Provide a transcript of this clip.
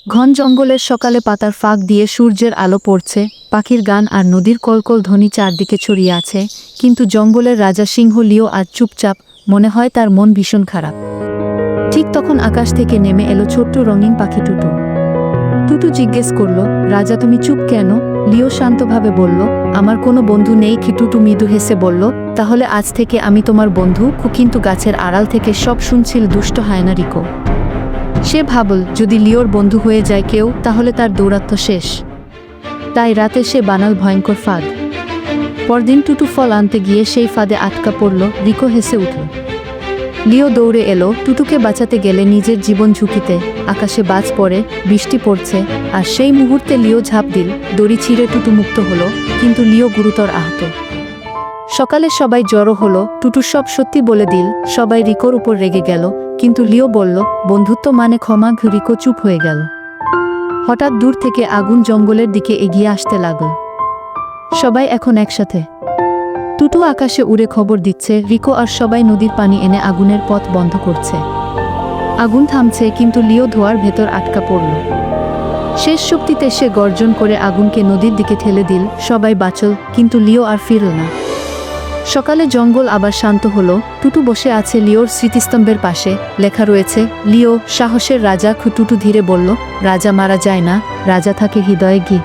ঘন জঙ্গলের সকালে পাতার ফাঁক দিয়ে সূর্যের আলো পড়ছে, পাখির গান আর নদীর কলকল ধ্বনি চারদিকে ছড়িয়ে আছে, কিন্তু জঙ্গলের রাজা সিংহ লিও আজ চুপচাপ, মনে হয় তার মন ভীষণ খারাপ। ঠিক তখন আকাশ থেকে নেমে এলো ছোট্ট রঙিন পাখি টুটু। টুটু জিজ্ঞেস করল, রাজা তুমি চুপ কেন? লিও শান্তভাবে বলল, আমার কোনো বন্ধু নেই। টুটু মৃদু হেসে বলল, তাহলে আজ থেকে আমি তোমার বন্ধু। কিন্তু গাছের আড়াল থেকে সব শুনছিল দুষ্ট হায়না রিকো। সে ভাবল, যদি লিওর বন্ধু হয়ে যায় কেউ, তাহলে তার দৌরাত্ম্য শেষ। তাই রাতে সে বানাল ভয়ঙ্কর ফাঁদ। পরদিন টুটু ফল আনতে গিয়ে সেই ফাঁদে আটকা পড়ল। রিকো হেসে উঠল। লিও দৌড়ে এলো, টুটুকে বাঁচাতে গেলে নিজের জীবন ঝুঁকিতে। আকাশে বাজ পড়ে, বৃষ্টি পড়ছে, আর সেই মুহূর্তে লিও ঝাঁপ দিল। দড়ি ছিঁড়ে টুটু মুক্ত হলো, কিন্তু লিও গুরুতর আহত। সকালে সবাই জড়ো হলো, টুটু সব সত্যি বলে দিল। সবাই রিকোর উপর রেগে গেল, কিন্তু লিও বলল, বন্ধুত্ব মানে ক্ষমা। রিকো চুপ হয়ে গেল। হঠাৎ দূর থেকে আগুন জঙ্গলের দিকে এগিয়ে আসতে লাগল। সবাই এখন একসাথে। টুটু আকাশে উড়ে খবর দিচ্ছে, রিকো আর সবাই নদীর পানি এনে আগুনের পথ বন্ধ করছে। আগুন থামছে, কিন্তু লিও ধোঁয়ার ভেতর আটকা পড়ল। শেষ শক্তিতে সে গর্জন করে আগুনকে নদীর দিকে ঠেলে দিল। সবাই বাঁচল, কিন্তু লিও আর ফিরল না। সকালে জঙ্গল আবার শান্ত হলো। টুটু বসে আছে লিওর স্মৃতিস্তম্ভের পাশে, লেখা রয়েছে, লিও সাহসের রাজা। টুটু ধীরে বলল, রাজা মারা যায় না, রাজা থাকে হৃদয়ে।